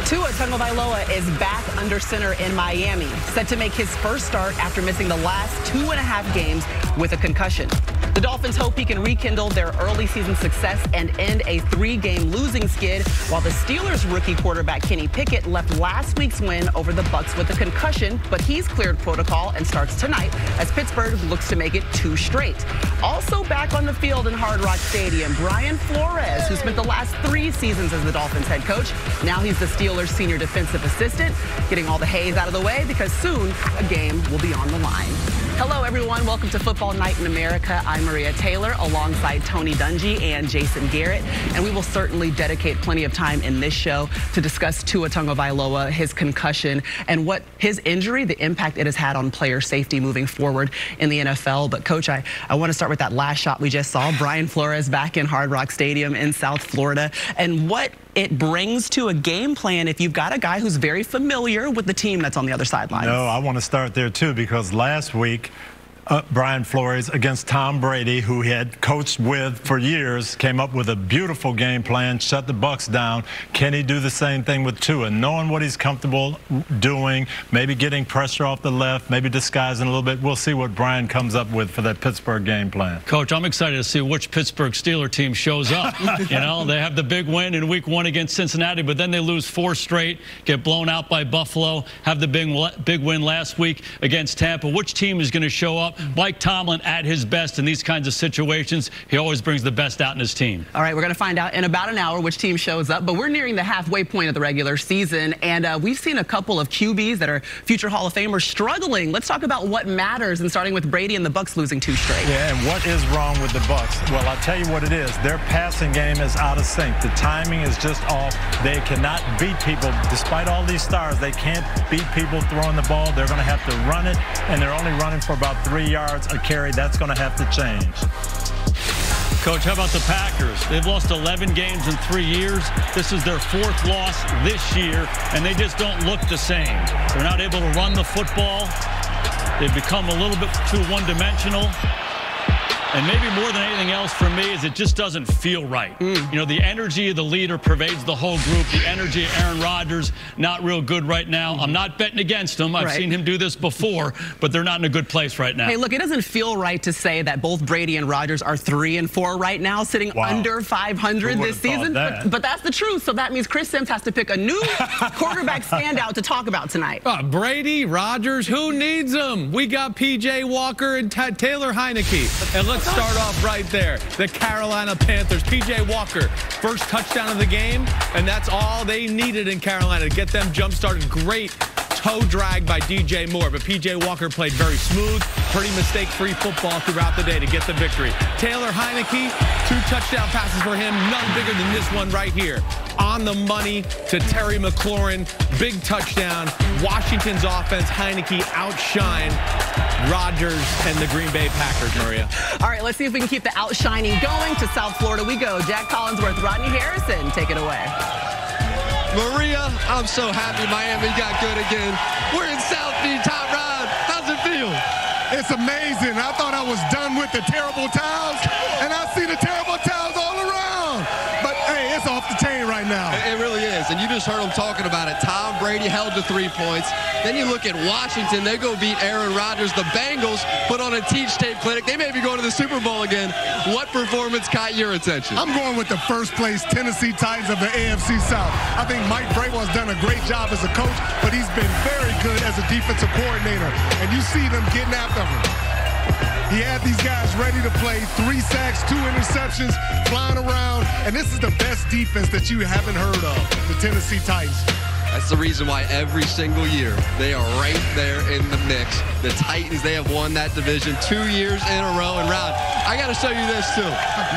Tua Tagovailoa is back under center in Miami, set to make his first start after missing the last 2.5 games with a concussion. The Dolphins hope he can rekindle their early season success and end a 3-game losing skid, while the Steelers rookie quarterback Kenny Pickett left last week's win over the Bucs with a concussion, but he's cleared protocol and starts tonight as Pittsburgh looks to make it 2 straight. Also back on the field in Hard Rock Stadium, Brian Flores, who spent the last 3 seasons as the Dolphins head coach. Now he's the Steelers senior defensive assistant, getting all the haze out of the way because soon a game will be on the line. Hello, everyone. Welcome to Football Night in America. I'm Maria Taylor alongside Tony Dungy and Jason Garrett, and we will certainly dedicate plenty of time in this show to discuss Tua Tagovailoa, his concussion, and what his injury, the impact it has had on player safety moving forward in the NFL. But, Coach, I want to start with that last shot we just saw. Brian Flores back in Hard Rock Stadium in South Florida, and what it brings to a game plan if you've got a guy who's very familiar with the team that's on the other sidelines. No, I want to start there, too, because last week, Brian Flores against Tom Brady, who he had coached with for years, came up with a beautiful game plan, shut the Bucs down. Can he do the same thing with Tua? Knowing what he's comfortable doing, maybe getting pressure off the left, maybe disguising a little bit. We'll see what Brian comes up with for that Pittsburgh game plan. Coach, I'm excited to see which Pittsburgh Steelers team shows up. You know, they have the big win in Week 1 against Cincinnati, but then they lose 4 straight, get blown out by Buffalo, have the big win last week against Tampa. Which team is going to show up? Mike Tomlin at his best in these kinds of situations. He always brings the best out in his team. All right, we're going to find out in about an hour which team shows up, but we're nearing the halfway point of the regular season, and we've seen a couple of QBs that are future Hall of Famers struggling. Let's talk about what matters, and starting with Brady and the Bucs losing 2 straight. Yeah, and what is wrong with the Bucs? Well, I'll tell you what it is. Their passing game is out of sync. The timing is just off. They cannot beat people. Despite all these stars, they can't beat people throwing the ball. They're going to have to run it, and they're only running for about 3 yards a carry. That's going to have to change. Coach, how about the Packers? They've lost 11 games in 3 years. This is their 4th loss this year, and they just don't look the same. They're not able to run the football. They've become a little bit too one-dimensional. And maybe more than anything else for me is it just doesn't feel right. You know, the energy of the leader pervades the whole group. The energy of Aaron Rodgers, not real good right now. I'm not betting against him. I've seen him do this before, but they're not in a good place right now. Hey, look, it doesn't feel right to say that both Brady and Rodgers are 3-4 right now, sitting under 500 this season. But that's the truth. So that means Chris Sims has to pick a new quarterback standout to talk about tonight. Brady, Rodgers, who needs them? We got P.J. Walker and Taylor Heineke. And let's start off right there. The Carolina Panthers. P.J. Walker, first touchdown of the game, and that's all they needed in Carolina to get them jump-started. Great toe drag by DJ Moore, but P.J. Walker played very smooth, pretty mistake-free football throughout the day to get the victory. Taylor Heineke, 2 touchdown passes for him, none bigger than this one right here. On the money to Terry McLaurin, big touchdown. Washington's offense, Heineke outshine Rodgers and the Green Bay Packers, Maria. All right, let's see if we can keep the outshining going. To South Florida we go. Jack Collinsworth, Rodney Harrison, take it away. Maria, I'm so happy Miami got good again. We're in South Beach, Hot Rod. How's it feel? It's amazing. I thought I was done with the terrible towels, and I see the terrible towels all around. But, hey, it's off the chain right now. It really is, and you just heard them talking about it. Tom Brady held to 3 points. Then you look at Washington. They go beat Aaron Rodgers. The Bengals put on a Teach Tape clinic. They may be going to the Super Bowl again. What performance caught your attention? I'm going with the first-place Tennessee Titans of the AFC South. I think Mike Vrabel's done a great job as a coach, but he's been very good as a defensive coordinator. And you see them getting after him. He had these guys ready to play. 3 sacks, 2 interceptions, flying around. And this is the best defense that you haven't heard of, the Tennessee Titans. That's the reason why every single year they are right there in the mix. The Titans, they have won that division 2 years in a row. And Rod, I got to show you this too.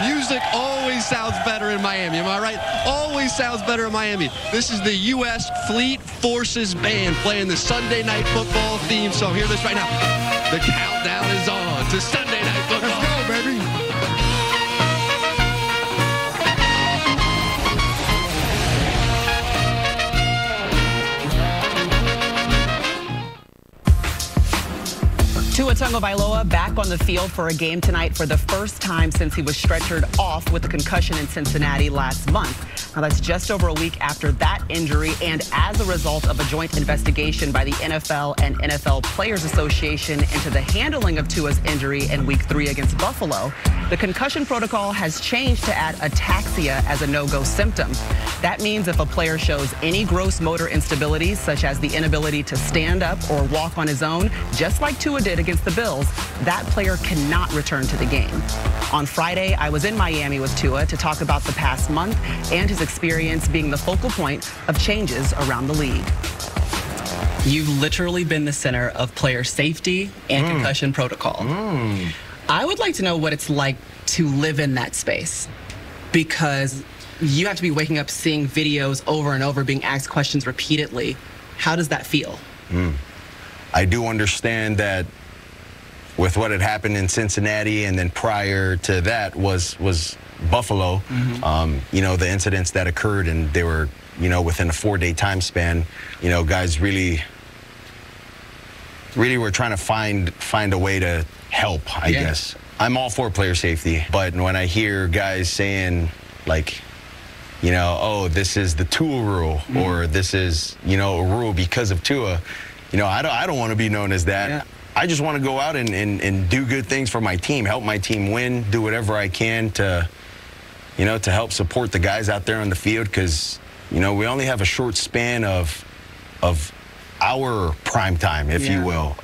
Music always sounds better in Miami. Am I right? Always sounds better in Miami. This is the U.S. Fleet Forces Band playing the Sunday Night Football theme song. Hear this right now. The countdown is on to Sunday Night Football. Let's go, baby. Tua Tagovailoa back on the field for a game tonight for the first time since he was stretchered off with a concussion in Cincinnati last month. Now, that's just over a week after that injury and as a result of a joint investigation by the NFL and NFL Players Association into the handling of Tua's injury in Week 3 against Buffalo. The concussion protocol has changed to add ataxia as a no-go symptom. That means if a player shows any gross motor instabilities, such as the inability to stand up or walk on his own, just like Tua did against the Bills, that player cannot return to the game. On Friday, I was in Miami with Tua to talk about the past month and his experience being the focal point of changes around the league. You've literally been the center of player safety and concussion protocol. I would like to know what it's like to live in that space, because you have to be waking up seeing videos over and over, being asked questions repeatedly. How does that feel? I do understand that with what had happened in Cincinnati, and then prior to that was Buffalo, you know, the incidents that occurred, and they were, you know, within a 4-day time span. You know, guys really were trying to find a way to help, I guess. I'm all for player safety, but when I hear guys saying, like, you know, oh, this is the Tua rule, or this is, you know, a rule because of Tua, you know, I don't want to be known as that. I just want to go out and do good things for my team, help my team win, do whatever I can to, you know, to help support the guys out there on the field, because, you know, we only have a short span of our prime time, if you will.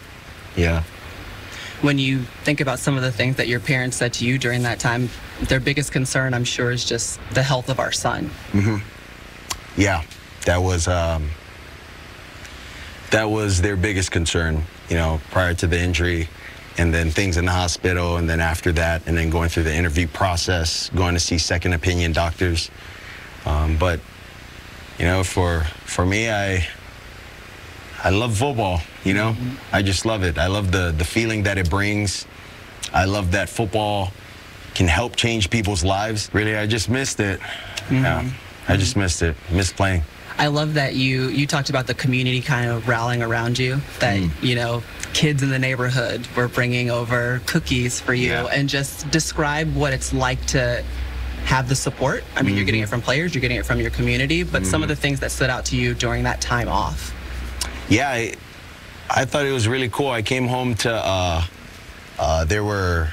When you think about some of the things that your parents said to you during that time, their biggest concern, I'm sure, is just the health of our son. Yeah, that was their biggest concern, you know, prior to the injury, and then things in the hospital, and then after that, and then going through the interview process, going to see second opinion doctors. But, you know, for me, I love football, you know. I just love it. I love the feeling that it brings. I love that football can help change people's lives. Really, I just missed it. Yeah, I just missed it. Missed playing. I love that you talked about the community kind of rallying around you, that, you know, kids in the neighborhood were bringing over cookies for you, and just describe what it's like to have the support. I mean, you're getting it from players, you're getting it from your community, but some of the things that stood out to you during that time off. Yeah, I thought it was really cool. I came home to, there were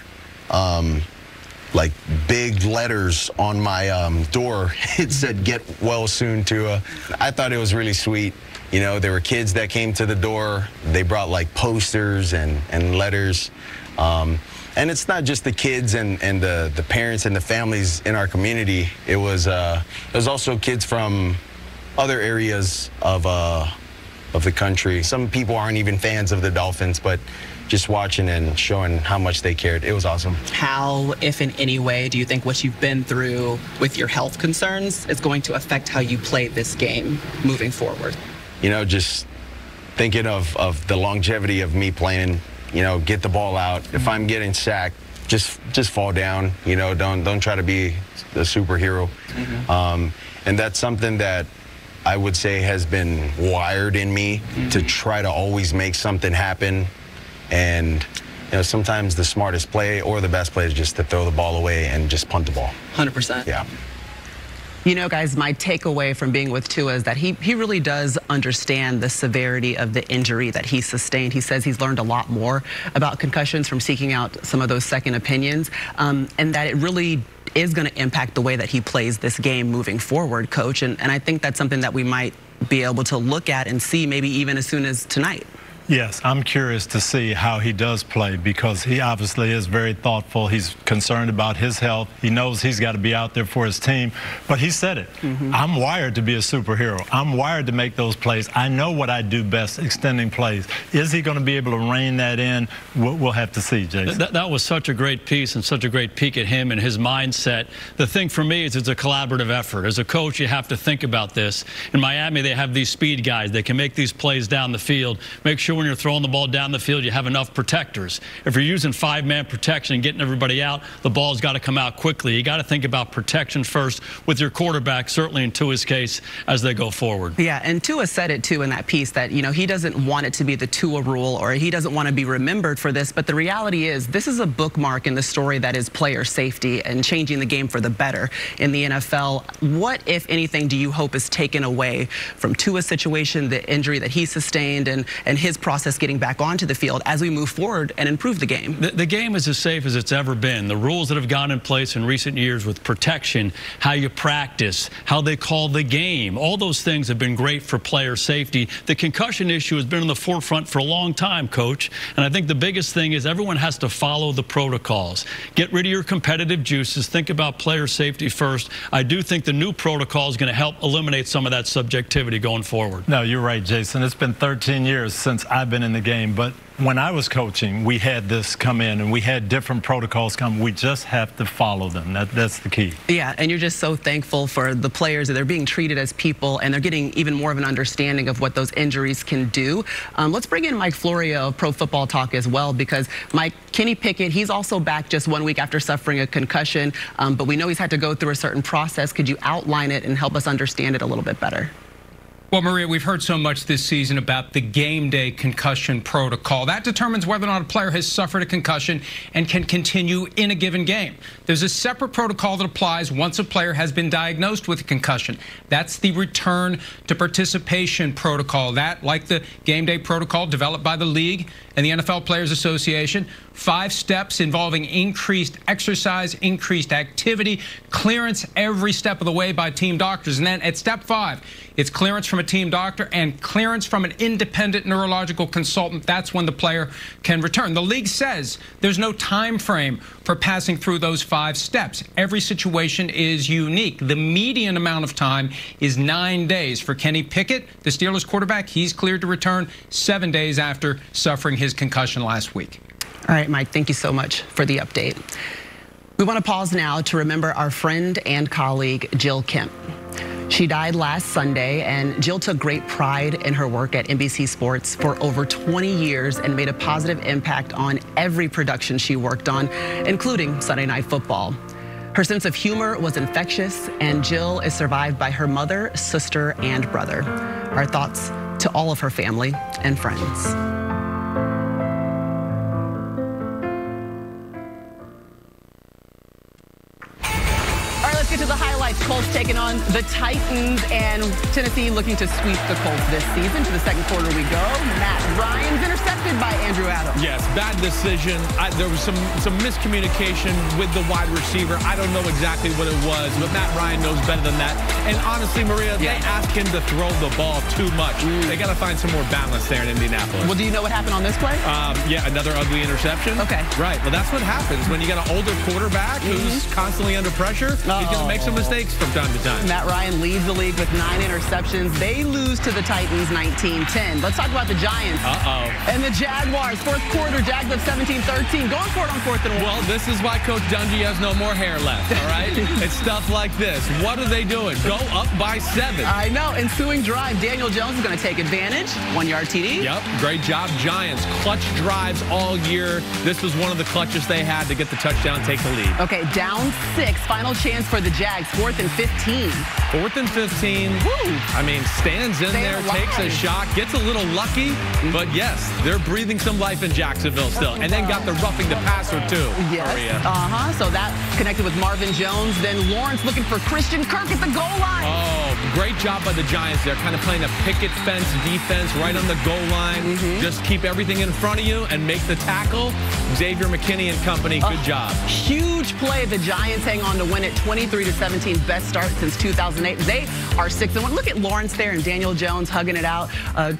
like big letters on my door. It said, "Get well soon, Tua." I thought it was really sweet. You know, there were kids that came to the door. They brought like posters and letters. And it's not just the kids and the parents and the families in our community. It was also kids from other areas of the country. Some people aren't even fans of the Dolphins, but just watching and showing how much they cared. It was awesome. How, if in any way, do you think what you've been through with your health concerns is going to affect how you play this game moving forward? You know, just thinking of the longevity of me playing, you know, get the ball out. If I'm getting sacked, just fall down. You know, don't try to be the superhero. And that's something that I would say has been wired in me to try to always make something happen. And, you know, sometimes the smartest play or the best play is just to throw the ball away and just punt the ball. 100%. Yeah. You know, guys, my takeaway from being with Tua is that he really does understand the severity of the injury that he sustained. He says he's learned a lot more about concussions from seeking out some of those second opinions, and that it really is going to impact the way that he plays this game moving forward, Coach. And I think that's something that we might be able to look at and see maybe even as soon as tonight. Yes, I'm curious to see how he does play, because he obviously is very thoughtful. He's concerned about his health. He knows he's got to be out there for his team. But he said it. I'm wired to be a superhero. I'm wired to make those plays. I know what I do best, extending plays. Is he going to be able to rein that in? We'll have to see, Jason. That was such a great piece and such a great peek at him and his mindset. The thing for me is it's a collaborative effort. As a coach, you have to think about this. In Miami, they have these speed guys. They can make these plays down the field. Make sure when you're throwing the ball down the field, you have enough protectors. If you're using 5-man protection and getting everybody out, the ball's got to come out quickly. You got to think about protection first with your quarterback, certainly in Tua's case, as they go forward. Yeah, and Tua said it too in that piece that, you know, he doesn't want it to be the Tua rule, or he doesn't want to be remembered for this, but the reality is this is a bookmark in the story that is player safety and changing the game for the better in the NFL. What, if anything, do you hope is taken away from Tua's situation, the injury that he sustained, and his process getting back onto the field as we move forward and improve the game? The game is as safe as it's ever been. The rules that have gone in place in recent years with protection, how you practice, how they call the game, all those things have been great for player safety. The concussion issue has been in the forefront for a long time, Coach, and I think the biggest thing is everyone has to follow the protocols. Get rid of your competitive juices. Think about player safety first. I do think the new protocol is going to help eliminate some of that subjectivity going forward. No, you're right, Jason. It's been 13 years since I've been in the game, but when I was coaching, we had this come in and we had different protocols come. We just have to follow them. That's the key. Yeah, and you're just so thankful for the players that they're being treated as people and they're getting even more of an understanding of what those injuries can do. Let's bring in Mike Florio of Pro Football Talk as well, because Mike, Kenny Pickett, he's also back just 1 week after suffering a concussion, but we know he's had to go through a certain process. Could you outline it and help us understand it a little bit better? Well, Maria, we've heard so much this season about the game day concussion protocol. That determines whether or not a player has suffered a concussion and can continue in a given game. There's a separate protocol that applies once a player has been diagnosed with a concussion. That's the return to participation protocol. That, like the game day protocol developed by the league and the NFL Players Association, 5 steps involving increased exercise, increased activity, clearance every step of the way by team doctors. And then at step 5, it's clearance from a team doctor and clearance from an independent neurological consultant. That's when the player can return. The league says there's no time frame for passing through those 5 steps. Every situation is unique. The median amount of time is 9 days. For Kenny Pickett, the Steelers quarterback, he's cleared to return 7 days after suffering his concussion last week. All right, Mike, thank you so much for the update. We want to pause now to remember our friend and colleague, Jill Kemp. She died last Sunday, and Jill took great pride in her work at NBC Sports for over 20 years and made a positive impact on every production she worked on, including Sunday Night Football. Her sense of humor was infectious, and Jill is survived by her mother, sister, and brother. Our thoughts to all of her family and friends. Let's get to the highlights. Colts taking on the Titans, and Tennessee looking to sweep the Colts this season. To the second quarter we go. Matt Ryan's intercepted by Andrew Adams. Yes, bad decision. There was some miscommunication with the wide receiver. I don't know exactly what it was, but Matt Ryan knows better than that. And honestly, Maria, they asked him to throw the ball too much. They got to find some more balance there in Indianapolis. Well, do you know what happened on this play? Yeah, another ugly interception. Okay. Right. Well, that's what happens when you got an older quarterback who's constantly under pressure. He's going to make some mistakes from time to time. Matt Ryan leads the league with 9 interceptions. They lose to the Titans 19-10. Let's talk about the Giants. And the Jaguars. Fourth quarter, Jags up 17-13. Going for it on 4th and 1. Well, this is why Coach Dungy has no more hair left, all right? It's stuff like this. What are they doing? Go up by 7. I know. Ensuing drive, Daniel Jones is going to take advantage. 1-yard TD. Yep. Great job, Giants. Clutch drives all year. This was one of the clutches they had to get the touchdown, take the lead. Okay, down 6. Final chance for the Jags. 4th and 15. 4th and 15. Woo! I mean, stands in there, takes a shot, gets a little lucky, but yes, they're breathing some life in Jacksonville still. And then got the roughing the passer too. Yes. Maria. So that connected with Marvin Jones. Then Lawrence looking for Christian Kirk at the goal line. Oh, great job by the Giants there. Kind of playing a picket fence defense right on the goal line. Just keep everything in front of you and make the tackle. Xavier McKinney and company, good job. Huge play. The Giants hang on to win it 23-17. Best start since 2008. They are 6-1. Look at Lawrence there and Daniel Jones hugging it out.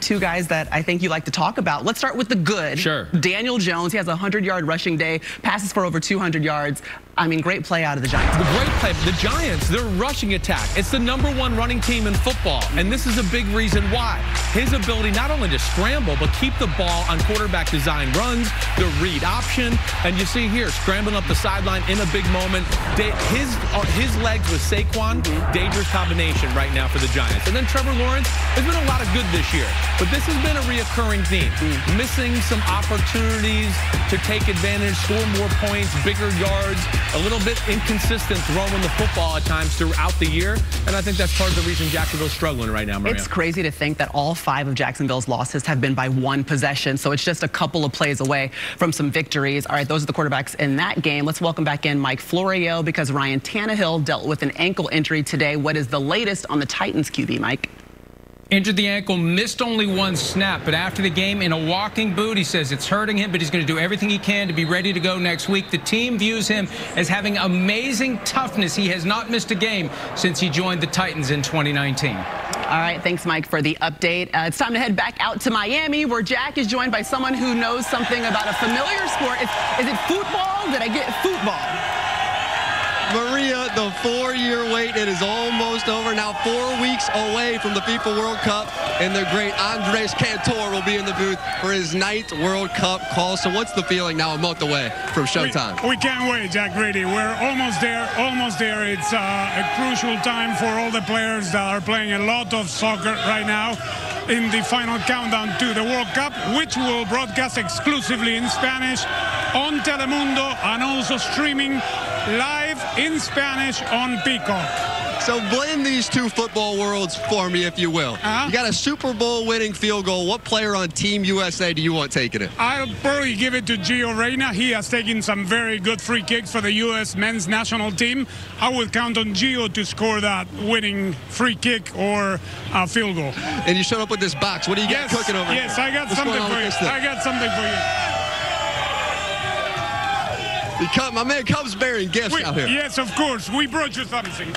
2 guys that I think you like to talk about. Let's start with the good. Sure. Daniel Jones, he has a 100-yard rushing day, passes for over 200 yards. I mean, great play out of the Giants. Great play. The Giants, their rushing attack. It's the #1 running team in football, and this is a big reason why. His ability not only to scramble, but keep the ball on quarterback design runs, the read option, and you see here, scrambling up the sideline in a big moment. His legs with Saquon, dangerous combination right now for the Giants. And then Trevor Lawrence, there's been a lot of good this year, but this has been a reoccurring theme. Missing some opportunities to take advantage, score more points, bigger yards, a little bit inconsistent throwing the football at times throughout the year. And I think that's part of the reason Jacksonville's struggling right now, Maria. It's crazy to think that all 5 of Jacksonville's losses have been by 1 possession. So it's just a couple of plays away from some victories. All right, those are the quarterbacks in that game. Let's welcome back in Mike Florio because Ryan Tannehill dealt with an ankle injury today. What is the latest on the Titans QB, Mike? Injured the ankle, missed only 1 snap, but after the game in a walking boot, he says it's hurting him, but he's going to do everything he can to be ready to go next week. The team views him as having amazing toughness. He has not missed a game since he joined the Titans in 2019. All right, thanks, Mike, for the update. It's time to head back out to Miami, where Jack is joined by someone who knows something about a familiar sport. Is it football? Did I get football? Maria, the 4-year wait, it is almost over. Now 4 weeks away from the FIFA World Cup, and the great Andres Cantor will be in the booth for his 9th World Cup call. So what's the feeling now a month away from showtime? We can't wait, Jack Grady. We're almost there, almost there. It's a crucial time for all the players that are playing a lot of soccer right now in the final countdown to the World Cup, which will broadcast exclusively in Spanish on Telemundo and also streaming live in Spanish on Peacock. So blend these 2 football worlds for me, if you will. You got a Super Bowl winning field goal. What player on Team USA do you want taking it? I'll probably give it to Gio Reyna. He has taken some very good free kicks for the U.S. men's national team. I would count on Gio to score that winning free kick or a field goal. And you showed up with this box. What do you got cooking over here? Yes, I got something for you. I got something for you. My man Cubs bearing gifts out here. Yes, of course. We brought you something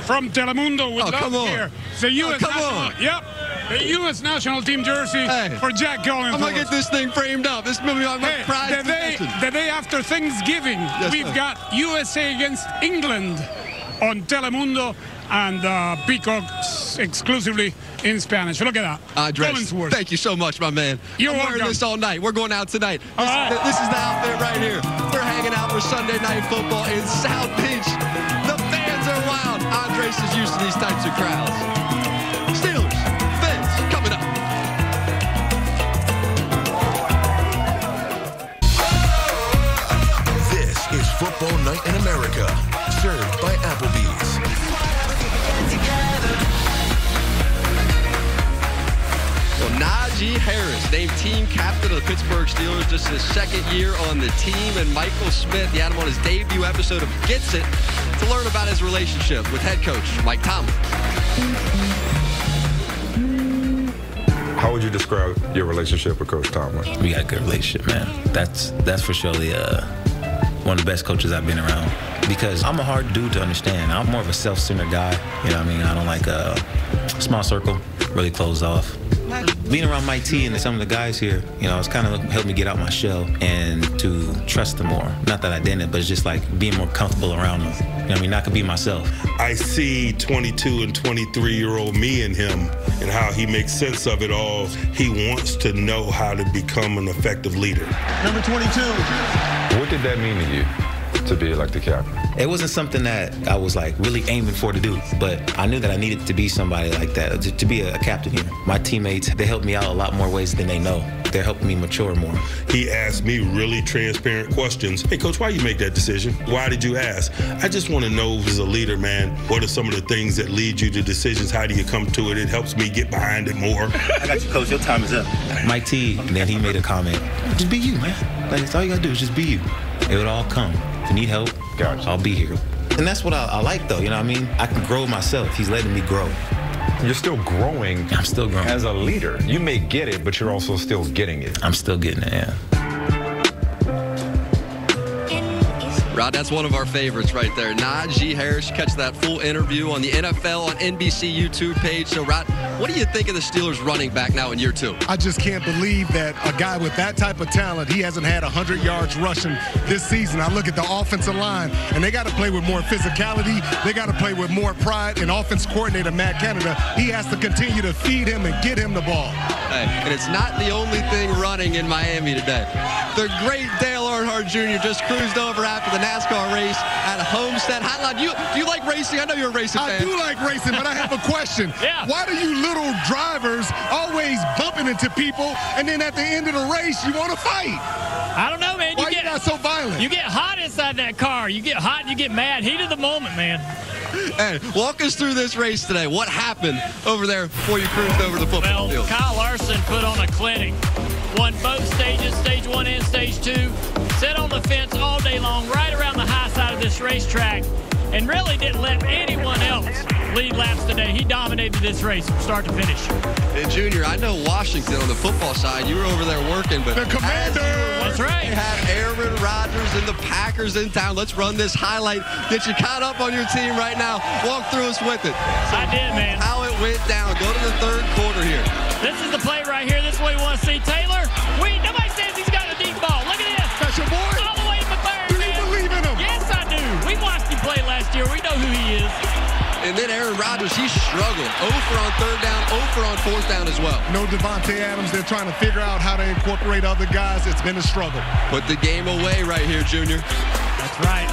from Telemundo with love here. The U.S. the U.S. national team jersey for Jack Collinsworth. I'm going to get this thing framed up. This is going to be my prize. The day after Thanksgiving, we've got USA against England on Telemundo and Peacock exclusively in Spanish. Look at that. Andres, thank you so much, my man. You're I'm wearing this all night. We're going out tonight. This is the outfit right here. We're hanging out for Sunday Night Football in South Beach. The fans are wild. Andres is used to these types of crowds. Steelers, Fins, coming up. This is Football Night in America, served by Applebee's. Well, Najee Harris named team captain of the Pittsburgh Steelers, just his 2nd year on the team. And Michael Smith, he had him on his debut episode of Gets It to learn about his relationship with head coach Mike Tomlin. How would you describe your relationship with Coach Tomlin? We got a good relationship, man. That's for surely one of the best coaches I've been around. Because I'm a hard dude to understand. I'm more of a self-centered guy. You know what I mean? I don't like a small circle, really closed off. Being around Mike T and some of the guys here, you know, it's kind of helped me get out my shell and to trust them more. Not that I didn't, but it's just like being more comfortable around them. You know what I mean? I could be myself. I see 22 and 23-year-old me in him and how he makes sense of it all. He wants to know how to become an effective leader. Number 22. What did that mean to you to be elected captain? It wasn't something that I was like really aiming for to do, but I knew that I needed to be somebody like that, to be a captain here. My teammates, they helped me out a lot more ways than they know. They're helping me mature more. He asked me really transparent questions. Hey, Coach, why you make that decision? Why did you ask? I just want to know as a leader, man, what are some of the things that lead you to decisions? How do you come to it? It helps me get behind it more. I got you, Coach. Your time is up. Mike T, and then he made a comment. Just be you, man. Like, that's all you got to do is just be you. It would all come. If you need help, I'll be here. And that's what I like, though. You know what I mean? I can grow myself. He's letting me grow. You're still growing. I'm still growing. As a leader. You may get it, but you're also still getting it. I'm still getting it, yeah. Rod, that's one of our favorites right there. Najee Harris. You catch that full interview on the NFL on NBC YouTube page. So, Rod, what do you think of the Steelers running back now in year 2? I just can't believe that a guy with that type of talent, he hasn't had 100 yards rushing this season. I look at the offensive line, and they got to play with more physicality. They got to play with more pride. And offense coordinator Matt Canada, he has to continue to feed him and get him the ball. Hey, and it's not the only thing running in Miami today. The great Dale Earnhardt Earnhardt Jr. just cruised over after the NASCAR race at Homestead. Highline, do you like racing? I know you're a racing fan. I do like racing, but I have a question. Yeah. Why do you little drivers always bumping into people, and then at the end of the race, you want to fight? I don't know, man. Why you not so violent? You get hot inside that car. You get hot and you get mad. Heat of the moment, man. Hey, walk us through this race today. What happened over there before you cruised over the football field? Kyle Larson put on a clinic. Won both stages, stage 1 and stage 2. Sat on the fence all day long, right around the high side of this racetrack, and really didn't let anyone else lead laps today. He dominated this race from start to finish. And Junior, I know Washington on the football side, you were over there working, but the Commanders. That's right. They had Aaron Rodgers and the Packers in town. Let's run this highlight. Get you caught up on your team right now. Walk through us with it. I did, man. How it went down. Go to the third quarter here. This is the play right here. This is what we want to see. Taylor, nobody says he's got a deep ball. Look at this. That's your boy? All the way to the third, Do you believe in him? Yes, I do. We watched him play last year. We know who he is. And then Aaron Rodgers, he struggled. 0 for on third down, 0 for on fourth down as well. No Devontae Adams. They're trying to figure out how to incorporate other guys. It's been a struggle. Put the game away right here, Junior. That's right.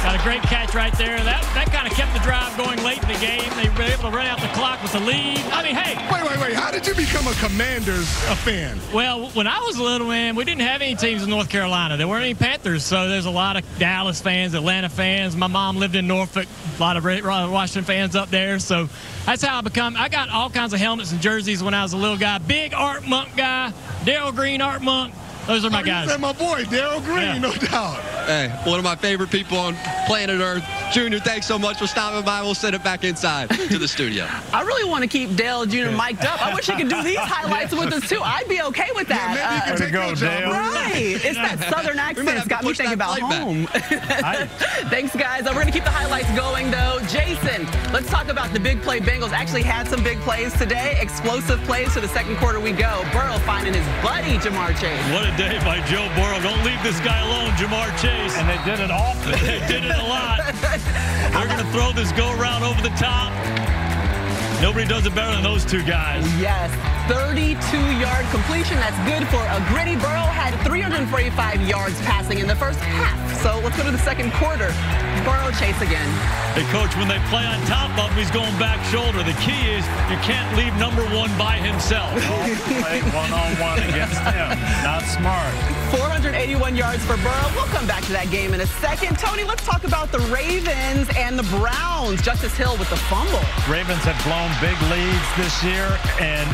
Got a great catch right there. That kind of kept the drive going late in the game. They were able to run out the clock with the lead. I mean, hey. Wait. How did you become a Commanders fan? Well, when I was a little man, we didn't have any teams in North Carolina. There weren't any Panthers, so there's a lot of Dallas fans, Atlanta fans. My mom lived in Norfolk. A lot of Washington fans up there. So that's how I got all kinds of helmets and jerseys when I was a little guy. Big Art Monk guy, Darryl Green, Art Monk. Those are my guys. You said my boy, Darryl Green, no doubt. Hey, one of my favorite people on planet Earth. Junior, thanks so much for stopping by. We'll send it back inside to the studio. I really want to keep Dale Jr. mic'd up. I wish he could do these highlights with us, too. I'd be okay with that. Yeah, maybe you can take go, Dale. Right. It's that southern accent. It's got me thinking about home. Thanks, guys. We're going to keep the highlights going, though. Jason, let's talk about the big play. Bengals actually had some big plays today. Explosive plays to the second quarter we go. Burrow finding his buddy, Jamar Chase. What a day by Joe Burrow. Don't leave this guy alone, Jamar Chase. And they did it often. They did it a lot. They're going to throw this go-around over the top. Nobody does it better than those two guys. Yes, 32-yard completion. That's good for a gritty. Burrow had 345 yards passing in the first half. So let's go to the second quarter. Burrow Chase again. Hey, Coach, when they play on top of him, he's going back shoulder. The key is you can't leave number 1 by himself. Play one-on-one against him. Not smart. 481 yards for Burrow. We'll come back to that game in a second. Tony, let's talk about the Ravens and the Browns. Justice Hill with the fumble. Ravens have blown big leads this year, and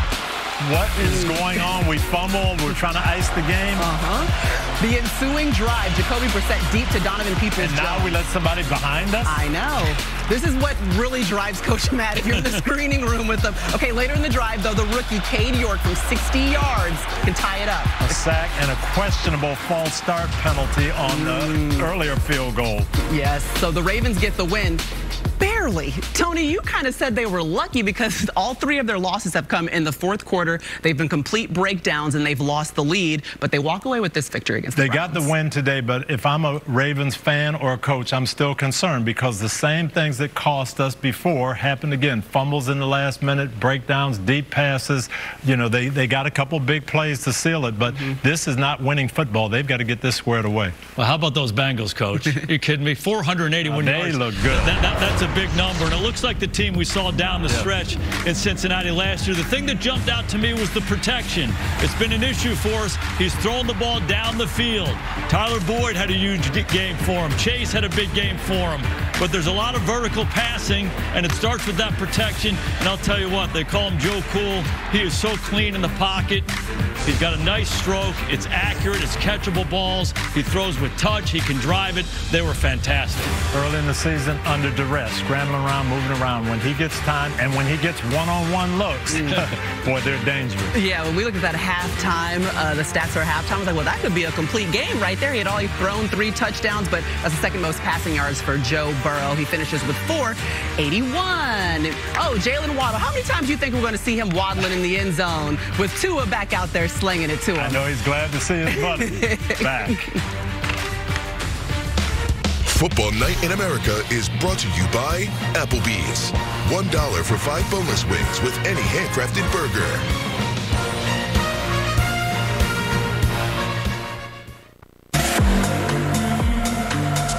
what is going on? We fumble. We're trying to ice the game. The ensuing drive, Jacoby Brissett deep to Donovan Peoples. And now we let somebody behind us? I know. This is what really drives Coach mad if you're in the screening room with them. Okay, later in the drive, though, the rookie, Cade York, from 60 yards, can tie it up. A sack and a questionable false start penalty on the earlier field goal. Yes, so the Ravens get the win. Barely. Tony, you kind of said they were lucky because all 3 of their losses have come in the fourth quarter. They've been complete breakdowns, and they've lost the lead, but they walk away with this victory against the Browns. They got the win today, but if I'm a Ravens fan or a coach, I'm still concerned because the same things that cost us before happened again. Fumbles in the last minute, breakdowns, deep passes. You know, they got a couple big plays to seal it, but this is not winning football. They've got to get this squared away. Well, how about those Bengals, Coach? You kidding me? 481 yards. They look good. That's a big number, and it looks like the team we saw down the stretch in Cincinnati last year. The thing that jumped out to me was the protection. It's been an issue for us. He's throwing the ball down the field. Tyler Boyd had a huge game for him. Chase had a big game for him. But there's a lot of vertical passing, and it starts with that protection. And I'll tell you what, they call him Joe Cool. He is so clean in the pocket. He's got a nice stroke. It's accurate. It's catchable balls. He throws with touch. He can drive it. They were fantastic. Early in the season, under duress, scrambling around, moving around. When he gets time and when he gets one-on-one looks, boy, they're dangerous. Yeah, when we looked at that halftime, the stats for halftime, I was like, well, that could be a complete game right there. He had already thrown 3 touchdowns, but that's the second most passing yards for Joe Burrow. He finishes with 481. Oh, Jalen Waddle. How many times do you think we're going to see him waddling in the end zone with Tua back out there slinging it to him? I know he's glad to see his buddy back. Football Night in America is brought to you by Applebee's. $1 for 5 boneless wings with any handcrafted burger.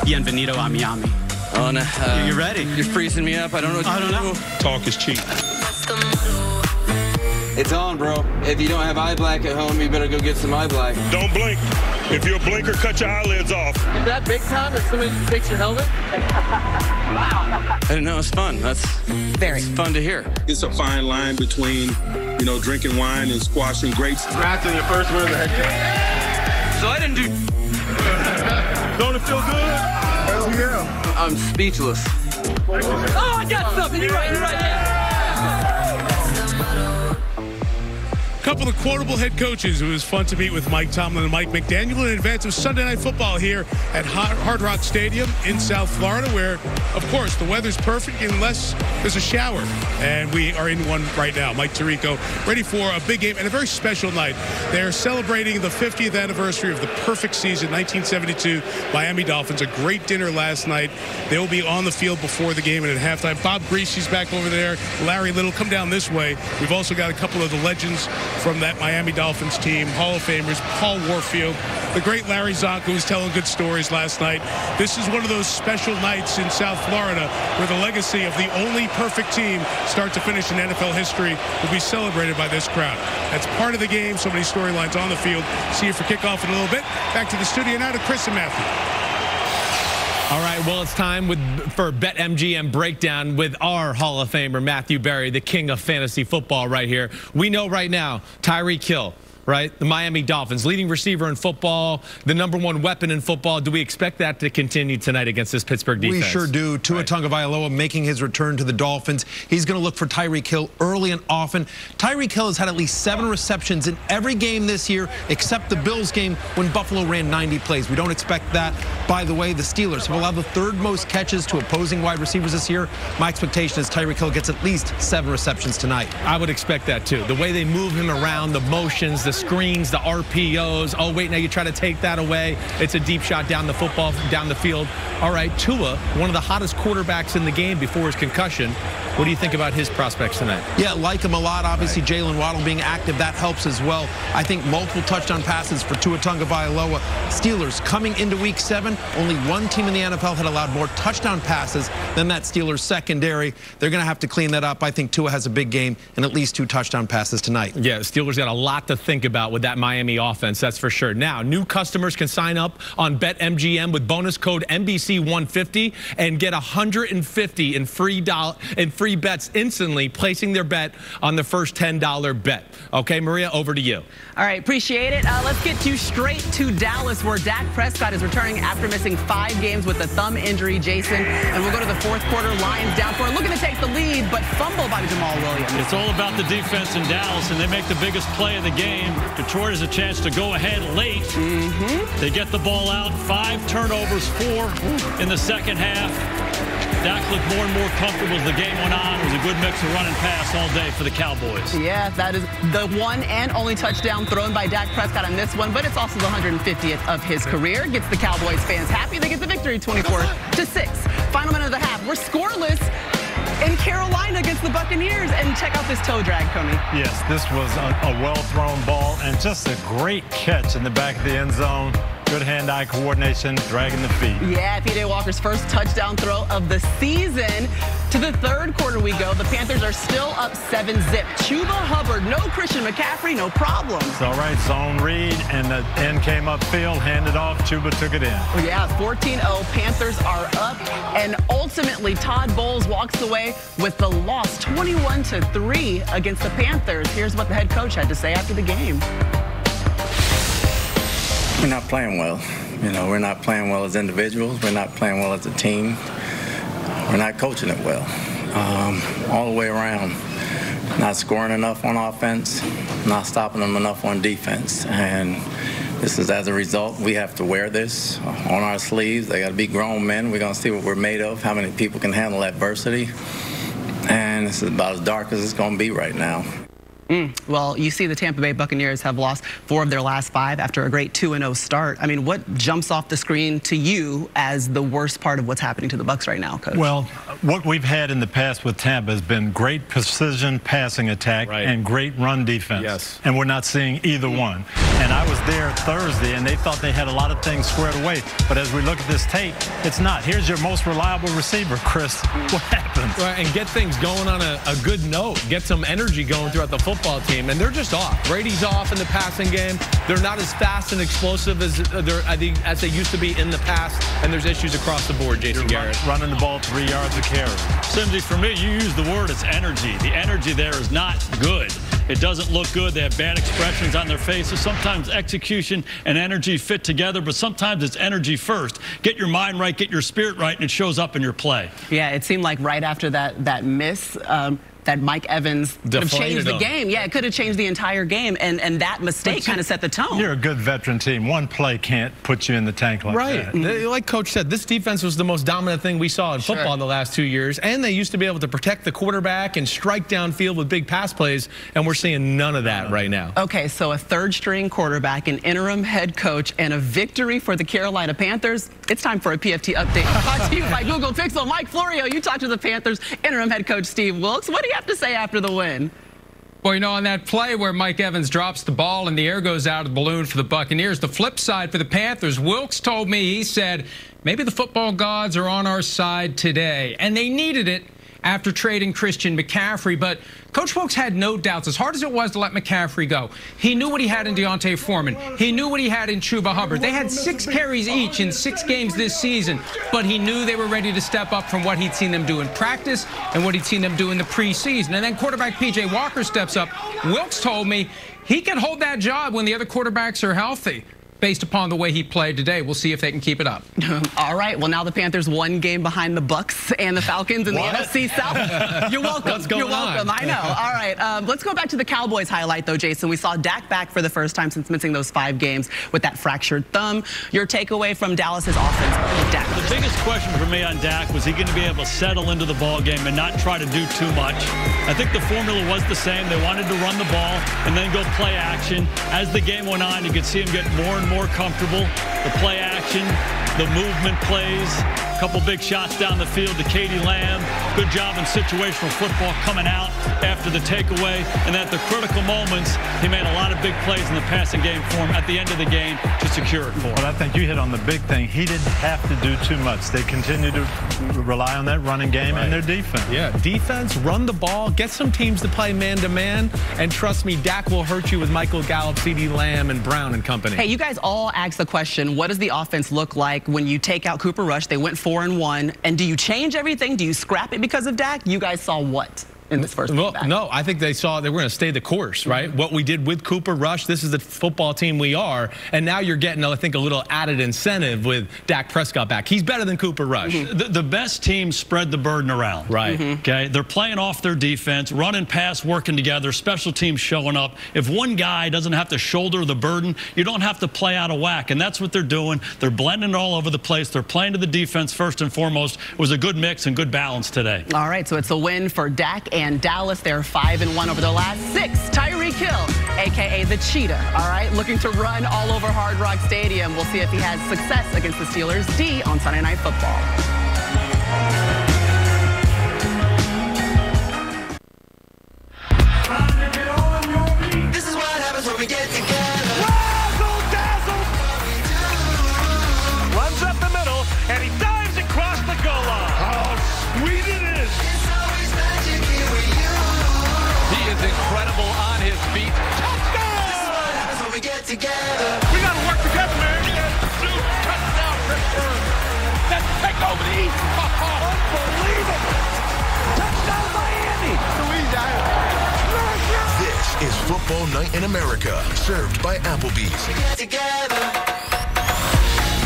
Bienvenido a Miami. Oh, no. You ready? You're freezing me up. I don't know what to do. Talk is cheap. It's on, bro. If you don't have eye black at home, you better go get some eye black. Don't blink. If you're a blinker, cut your eyelids off. Is that big time if somebody takes your helmet? I didn't know it was fun. That's very fun to hear. It's a fine line between, you know, drinking wine and squashing grapes. Congrats on your first win as a head coach. So I didn't do... Don't it feel good? Hell yeah. I'm speechless. Oh, I got something. You're right, yeah. Couple of quotable head coaches. It was fun to meet with Mike Tomlin and Mike McDaniel in advance of Sunday Night Football here at Hard Rock Stadium in South Florida, where, of course, the weather's perfect unless there's a shower. And we are in one right now. Mike Tirico ready for a big game and a very special night. They're celebrating the 50th anniversary of the perfect season, 1972 Miami Dolphins. A great dinner last night. They will be on the field before the game and at halftime. Bob Greasy's back over there. Larry Little, come down this way. We've also got a couple of the legends from that Miami Dolphins team, Hall of Famers, Paul Warfield, the great Larry Zonk, who was telling good stories last night. This is one of those special nights in South Florida where the legacy of the only perfect team start to finish in NFL history will be celebrated by this crowd. That's part of the game. So many storylines on the field. See you for kickoff in a little bit. Back to the studio now to Chris and Matthew. All right, well, it's time for BetMGM Breakdown with our Hall of Famer, Matthew Berry, the king of fantasy football right here. We know right now, Tyreek Hill, right? The Miami Dolphins, leading receiver in football, the #1 weapon in football. Do we expect that to continue tonight against this Pittsburgh defense? We sure do. Tua Tagovailoa making his return to the Dolphins. He's going to look for Tyreek Hill early and often. Tyreek Hill has had at least 7 receptions in every game this year, except the Bills game when Buffalo ran 90 plays. We don't expect that. By the way, the Steelers have allowed the 3rd most catches to opposing wide receivers this year. My expectation is Tyreek Hill gets at least 7 receptions tonight. I would expect that too. The way they move him around, the motions, the screens, the RPOs. Oh, wait, now you try to take that away. It's a deep shot down the field. All right, Tua, one of the hottest quarterbacks in the game before his concussion. What do you think about his prospects tonight? Yeah, like him a lot. Obviously, Jalen Waddle being active, that helps as well. I think multiple touchdown passes for Tua Tagovailoa. Steelers coming into Week 7, only one team in the NFL had allowed more touchdown passes than that Steelers secondary. They're going to have to clean that up. I think Tua has a big game and at least 2 touchdown passes tonight. Yeah, Steelers got a lot to think about with that Miami offense, that's for sure. Now, new customers can sign up on BetMGM with bonus code NBC150 and get $150 in free bets instantly, placing their bet on the first $10 bet. Okay, Maria, over to you. All right, appreciate it. Let's get you straight to Dallas, where Dak Prescott is returning after missing 5 games with a thumb injury, Jason. And we'll go to the 4th quarter. Lions down 4, looking to take the lead, but fumble by Jamal Williams. It's all about the defense in Dallas, and they make the biggest play of the game. Detroit has a chance to go ahead late. They get the ball out, 5 turnovers, 4 in the second half. Dak looked more and more comfortable as the game went on. It was a good mix of run and pass all day for the Cowboys. Yeah, that is the one and only touchdown thrown by Dak Prescott on this one, but it's also the 150th of his career. Gets the Cowboys fans happy. They get the victory 24-6. Final minute of the half. We're scoreless in Carolina against the Buccaneers. And check out this toe drag, Coney. Yes, this was a well-thrown ball and just a great catch in the back of the end zone. Good hand-eye coordination, dragging the feet. Yeah, P.J. Walker's first touchdown throw of the season. To the 3rd quarter we go. The Panthers are still up 7-zip. Chuba Hubbard, no Christian McCaffrey, no problem. It's all right, zone read, and the end came upfield, handed off, Chuba took it in. Yeah, 14-0, Panthers are up, and ultimately Todd Bowles walks away with the loss, 21-3 against the Panthers. Here's what the head coach had to say after the game. We're not playing well. You know, we're not playing well as individuals. We're not playing well as a team. We're not coaching it well. All the way around. Not scoring enough on offense, not stopping them enough on defense. And this is as a result. We have to wear this on our sleeves. They got to be grown men. We're going to see what we're made of, how many people can handle adversity. And this is about as dark as it's going to be right now. Well, you see the Tampa Bay Buccaneers have lost 4 of their last 5 after a great 2-0 start. I mean, what jumps off the screen to you as the worst part of what's happening to the Bucs right now, Coach? Well, what we've had in the past with Tampa has been great precision passing attack and great run defense. Yes. And we're not seeing either one. And I was there Thursday, and they thought they had a lot of things squared away. But as we look at this tape, it's not. Here's your most reliable receiver, Chris. What happens? Right, and get things going on a good note. Get some energy going throughout the football team. And they're just off. Brady's off in the passing game. They're not as fast and explosive as they used to be in the past. And there's issues across the board, Jason Garrett. Running the ball 3 yards a carry. Simsy, for me, you use the word, it's energy. The energy there is not good. It doesn't look good. They have bad expressions on their faces. Sometimes execution and energy fit together, but sometimes it's energy first. Get your mind right, get your spirit right, and it shows up in your play. Yeah, it seemed like right after that miss, that Mike Evans could have changed the game. Yeah, it could have changed the entire game, and that mistake kind of set the tone. You're a good veteran team. One play can't put you in the tank like that. Right. Like Coach said, this defense was the most dominant thing we saw in football in the last 2 years, and they used to be able to protect the quarterback and strike downfield with big pass plays, and we're seeing none of that right now. Okay, so a third-string quarterback, an interim head coach, and a victory for the Carolina Panthers. It's time for a PFT update. Brought to you by Google Pixel. Mike Florio, you talked to the Panthers interim head coach Steve Wilks. What do you have to say after the win? Well, you know, on that play where Mike Evans drops the ball and the air goes out of the balloon for the Buccaneers, the flip side for the Panthers, Wilks told me, he said, maybe the football gods are on our side today. And they needed it after trading Christian McCaffrey. But Coach Wilks had no doubts. As hard as it was to let McCaffrey go, he knew what he had in Deontay Foreman. He knew what he had in Chuba Hubbard. They had 6 carries each in 6 games this season, but he knew they were ready to step up from what he'd seen them do in practice and what he'd seen them do in the preseason. And then quarterback P.J. Walker steps up. Wilks told me he can hold that job when the other quarterbacks are healthy. Based upon the way he played today, we'll see if they can keep it up. All right. Well, now the Panthers 1 game behind the Bucs and the Falcons in the NFC South. You're welcome. What's going You're welcome. on? I know. All right. Let's go back to the Cowboys highlight, though, Jason. We saw Dak back for the first time since missing those 5 games with that fractured thumb. Your takeaway from Dallas's offense with Dak? The biggest question for me on Dak was he going to be able to settle into the ball game and not try to do too much. I think the formula was the same. They wanted to run the ball and then go play action. As the game went on, you could see him get more and more comfortable. The play action, the movement plays, a couple big shots down the field to Katie Lamb. Good job in situational football coming out after the takeaway. And at the critical moments, he made a lot of big plays in the passing game for him at the end of the game to secure it for him. But I think you hit on the big thing. He didn't have to do too much. They continue to rely on that running game and their defense. Yeah, defense, run the ball, get some teams to play man-to-man, and trust me, Dak will hurt you with Michael Gallup, CeeDee Lamb, and Brown and company. Hey, you guys all asked the question, what does the offense look like when you take out Cooper Rush? They went 4-1. And do you change everything? Do you scrap it because of Dak? You guys saw what in this first Well, back? no, I think they saw they were going to stay the course, right? What we did with Cooper Rush, this is the football team we are. And now you're getting, I think, a little added incentive with Dak Prescott back. He's better than Cooper Rush. The best teams spread the burden around. Right. Okay, they're playing off their defense, running pass, working together, special teams showing up. If one guy doesn't have to shoulder the burden, you don't have to play out of whack. And that's what they're doing. They're blending all over the place. They're playing to the defense first and foremost. It was a good mix and good balance today. All right, so it's a win for Dak and Dallas. They're 5-1 over their last 6. Tyreek Hill, a.k.a. the Cheetah, all right, looking to run all over Hard Rock Stadium. We'll see if he has success against the Steelers D on Sunday Night Football. This is what happens when we get together. Razzle dazzle! Runs up the middle, and he dives across the goal line. How sweet it is! It's always magic here with you. He is incredible on his feet. Touchdown! This is what happens when we get together. We got to work together, man. Touchdown, Pittsburgh. Let's take over the East. Unbelievable! Touchdown, Miami. This is Football Night in America, served by Applebee's. We get together.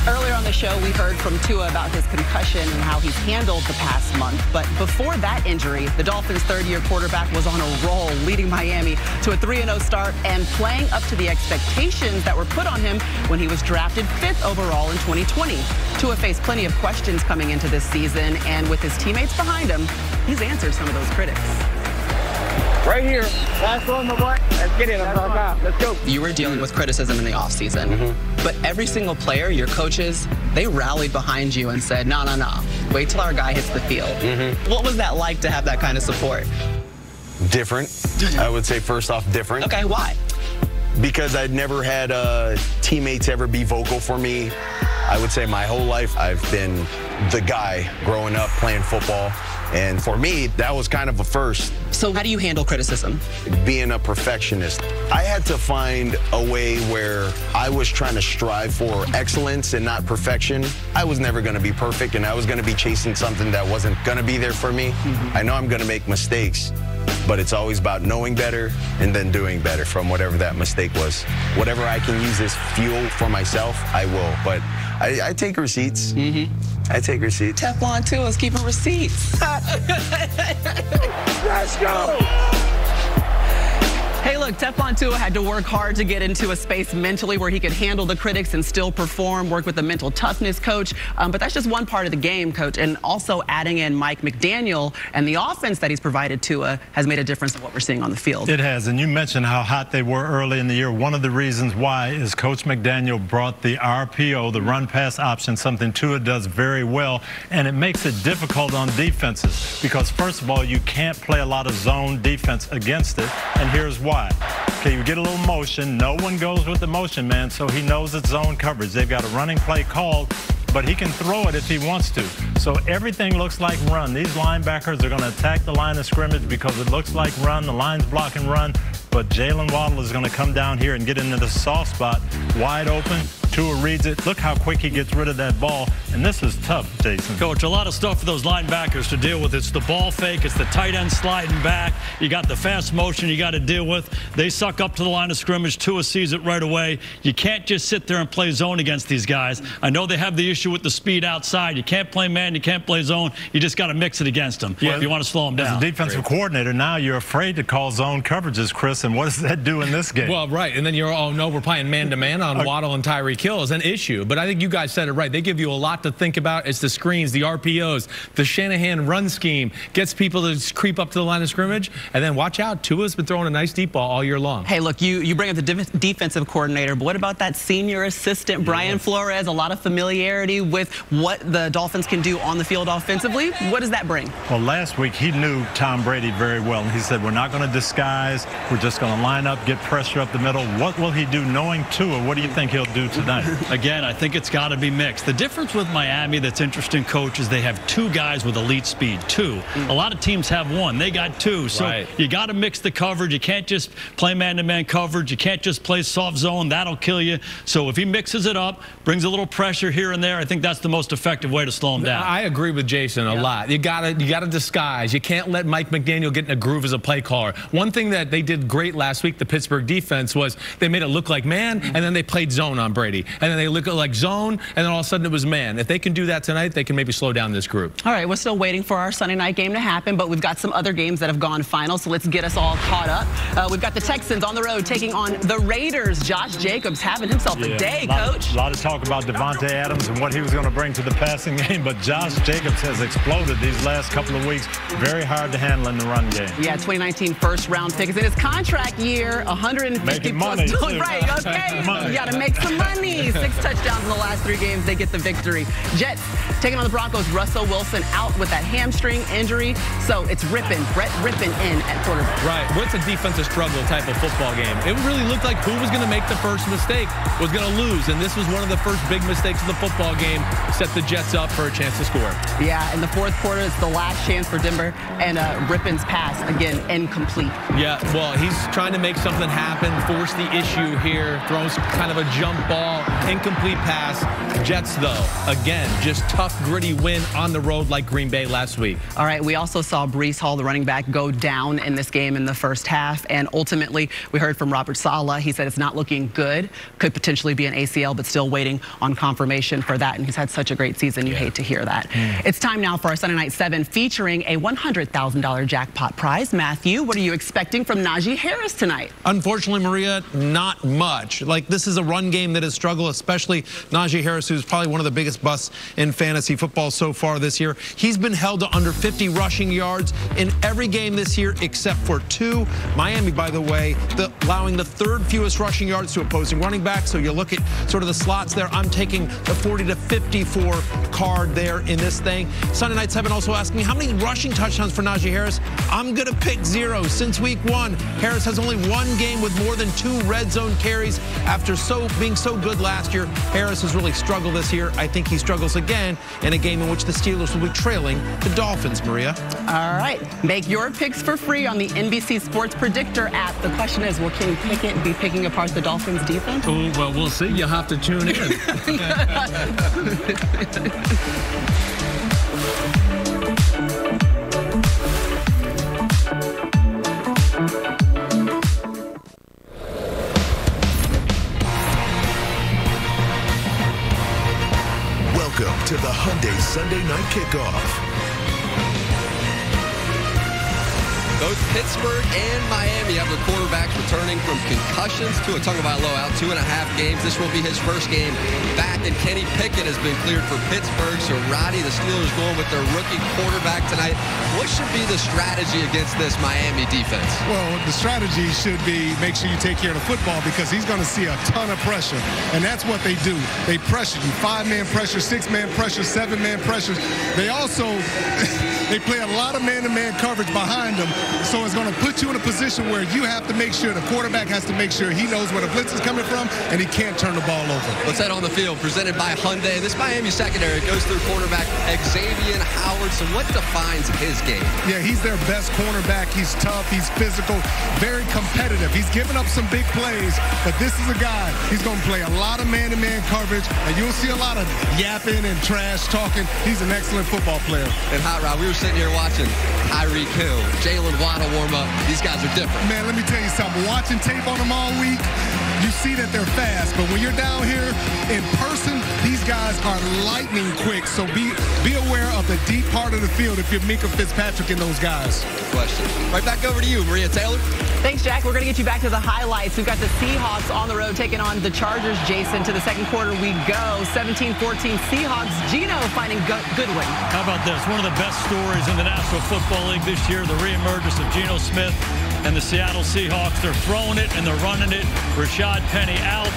Earlier on the show, we heard from Tua about his concussion and how he's handled the past month. But before that injury, the Dolphins' third-year quarterback was on a roll, leading Miami to a 3-0 start and playing up to the expectations that were put on him when he was drafted 5th overall in 2020. Tua faced plenty of questions coming into this season, and with his teammates behind him, he's answered some of those critics. Right here. Last one, my boy. Let's get it. Let's go. You were dealing with criticism in the offseason, but every single player, your coaches, they rallied behind you and said, no, no, no. Wait till our guy hits the field. What was that like to have that kind of support? Different. I would say first off, different. Okay, why? Because I'd never had teammates ever be vocal for me. I would say my whole life I've been the guy growing up playing football. And for me, that was kind of a first. So how do you handle criticism? Being a perfectionist. I had to find a way where I was trying to strive for excellence and not perfection. I was never going to be perfect, and I was going to be chasing something that wasn't going to be there for me. I know I'm going to make mistakes, but it's always about knowing better and then doing better from whatever that mistake was. Whatever I can use as fuel for myself, I will. But I take receipts. I take receipts. Teflon too is keeping receipts. Let's go. Hey, look, Teflon Tua had to work hard to get into a space mentally where he could handle the critics and still perform, work with a mental toughness coach. But that's just one part of the game, Coach. And also adding in Mike McDaniel and the offense that he's provided Tua has made a difference in what we're seeing on the field. It has. And you mentioned how hot they were early in the year. One of the reasons why is Coach McDaniel brought the RPO, the run-pass option, something Tua does very well. And it makes it difficult on defenses because, first of all, you can't play a lot of zone defense against it. And here's why. Okay, you get a little motion. No one goes with the motion, man, so he knows it's zone coverage. They've got a running play called, but he can throw it if he wants to. So everything looks like run. These linebackers are going to attack the line of scrimmage because it looks like run. The line's blocking run, but Jalen Waddle is going to come down here and get into the soft spot, wide open. Tua reads it. Look how quick he gets rid of that ball. And this is tough, Jason. Coach, a lot of stuff for those linebackers to deal with. It's the ball fake. It's the tight end sliding back. You got the fast motion you got to deal with. They suck up to the line of scrimmage. Tua sees it right away. You can't just sit there and play zone against these guys. I know they have the issue with the speed outside. You can't play man. You can't play zone. You just got to mix it against them if you want to slow them down. As a defensive coordinator, now you're afraid to call zone coverages, Chris. And what does that do in this game? Well, right. And then you're, oh, no, we're playing man-to-man on Waddle and Tyreek Hill is an issue. But I think you guys said it right. They give you a lot to think about. It's the screens, the RPOs, the Shanahan run scheme gets people to creep up to the line of scrimmage. And then watch out. Tua's been throwing a nice deep ball all year long. Hey, look, you bring up the defensive coordinator, but what about that senior assistant, Brian Flores? A lot of familiarity with what the Dolphins can do on the field offensively. What does that bring? Well, last week he knew Tom Brady very well. And he said, we're not going to disguise. We're just going to line up, get pressure up the middle. What will he do knowing Tua? What do you think he'll do tonight? Again, I think it's got to be mixed. The difference with Miami that's interesting, Coach, is they have two guys with elite speed, two. A lot of teams have one. They got two. So you got to mix the coverage. You can't just play man-to-man coverage. You can't just play soft zone. That'll kill you. So if he mixes it up, brings a little pressure here and there, I think that's the most effective way to slow him down. I agree with Jason a lot. You gotta disguise. You can't let Mike McDaniel get in a groove as a play caller. One thing that they did great last week, the Pittsburgh defense, was they made it look like man, and then they played zone on Brady. And then they look like zone, and then all of a sudden it was man. If they can do that tonight, they can maybe slow down this group. All right, we're still waiting for our Sunday night game to happen, but we've got some other games that have gone final, so let's get us all caught up. We've got the Texans on the road taking on the Raiders. Josh Jacobs having himself a day, Coach. A lot of talk about Devontae Adams and what he was going to bring to the passing game, but Josh Jacobs has exploded these last couple of weeks. Very hard to handle in the run game. Yeah, 2019 first-round pick. It's in his contract year, 150 money. Right, okay. You got to make some money. 6 touchdowns in the last 3 games. They get the victory. Jets taking on the Broncos. Russell Wilson out with that hamstring injury. So it's Brett Rippon in at quarterback. Right. What's a defensive struggle type of football game? It really looked like who was going to make the first mistake was going to lose. And this was one of the first big mistakes of the football game. Set the Jets up for a chance to score. Yeah, in the fourth quarter, it's the last chance for Denver. And Rippon's pass, again, incomplete. Yeah, well, he's trying to make something happen, force the issue here, throws kind of a jump ball, incomplete pass. Jets, though, again, just tough, gritty win on the road like Green Bay last week. All right, we also saw Breece Hall, the running back, go down in this game in the first half. And ultimately, we heard from Robert Saleh. He said it's not looking good. Could potentially be an ACL, but still waiting on confirmation for that. And he's had such a great season. You hate to hear that. It's time now for our Sunday Night 7 featuring a $100,000 jackpot prize. Matthew, what are you expecting from Najee Harris tonight? Unfortunately, Maria, not much. Like, this is a run game that is struggling. struggle, especially Najee Harris, who's probably one of the biggest busts in fantasy football so far this year. He's been held to under 50 rushing yards in every game this year except for 2. Miami, by the way, allowing the 3rd fewest rushing yards to opposing running backs. So you look at sort of the slots there. I'm taking the 40 to 54 card there in this thing. Sunday Night 7 also asking me how many rushing touchdowns for Najee Harris. I'm going to pick 0. Since week 1, Harris has only 1 game with more than 2 red zone carries. After being so good last year, Harris has really struggled this year. I think he struggles again in a game in which the Steelers will be trailing the Dolphins, Maria. All right. Make your picks for free on the NBC Sports Predictor app. The question is, will Kenny Pickett be picking apart the Dolphins defense? Oh, well, we'll see. You'll have to tune in. Welcome to the Hyundai Sunday Night Kickoff. Both Pittsburgh and Miami have their quarterbacks returning from concussions. Tua Tagovailoa out 2.5 games. This will be his first game back, and Kenny Pickett has been cleared for Pittsburgh. So, Roddy, the Steelers going with their rookie quarterback tonight. What should be the strategy against this Miami defense? Well, the strategy should be make sure you take care of the football because he's going to see a ton of pressure, and that's what they do. They pressure you. 5-man pressure, 6-man pressure, 7-man pressure. They also they play a lot of man-to-man coverage behind them. So it's going to put you in a position where you have to make sure, the quarterback has to make sure he knows where the blitz is coming from and he can't turn the ball over. Let's head on the field, presented by Hyundai. This Miami secondary goes through quarterback Xavier Howard. So what defines his game? Yeah, he's their best cornerback. He's tough. He's physical, very competitive. He's given up some big plays, but this is a guy, he's going to play a lot of man-to-man coverage, and you'll see a lot of yapping and trash talking. He's an excellent football player. And Hot Rod, we were sitting here watching Tyreek Hill, Jalen Waddle warm up. These guys are different. Man, let me tell you something. Watching tape on them all week, you see that they're fast, but when you're down here in person, these guys are lightning quick. So be aware of the deep part of the field if you're Minka Fitzpatrick and those guys. Good question. Right back over to you, Maria Taylor. Thanks, Jack. We're going to get you back to the highlights. We've got the Seahawks on the road taking on the Chargers. Jason, to the second quarter we go. 17-14 Seahawks. Geno finding Goodwin. How about this? One of the best stories in the National Football League this year, the reemergence of Geno Smith and the Seattle Seahawks. They're throwing it and they're running it. Rashad Penny out.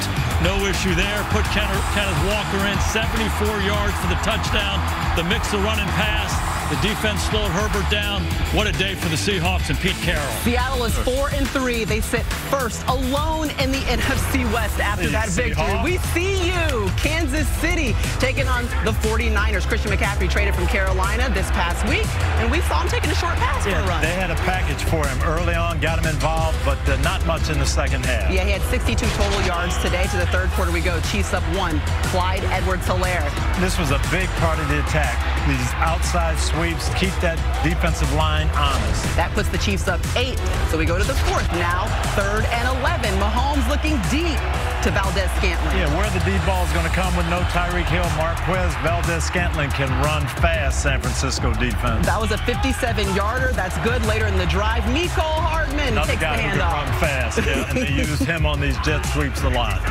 No issue there. Put Kenneth Walker in. 74 yards for the touchdown. The mix of run and pass. The defense slowed Herbert down. What a day for the Seahawks and Pete Carroll. Seattle is 4-3. They sit first alone in the NFC West after that victory. We see you. Kansas City taking on the 49ers. Christian McCaffrey traded from Carolina this past week, and we saw him taking a short pass for a run. They had a package for him early on, got him involved, but not much in the second half. Yeah, he had 62 total yards today. To the third quarter we go. Chiefs up 1. Clyde Edwards-Helaire. This was a big part of the attack. These outside sweeps, keep that defensive line honest. That puts the Chiefs up 8. So we go to the fourth now. 3rd and 11. Mahomes looking deep to Valdez-Scantling. Yeah, where the deep ball is going to come with no Tyreek Hill, Marquez, Valdez-Scantling can run fast, San Francisco defense. That was a 57-yarder. That's good. Later in the drive, Mecole Hardman takes the handoff. Run fast, yeah, and they used him on these jet sweeps a lot.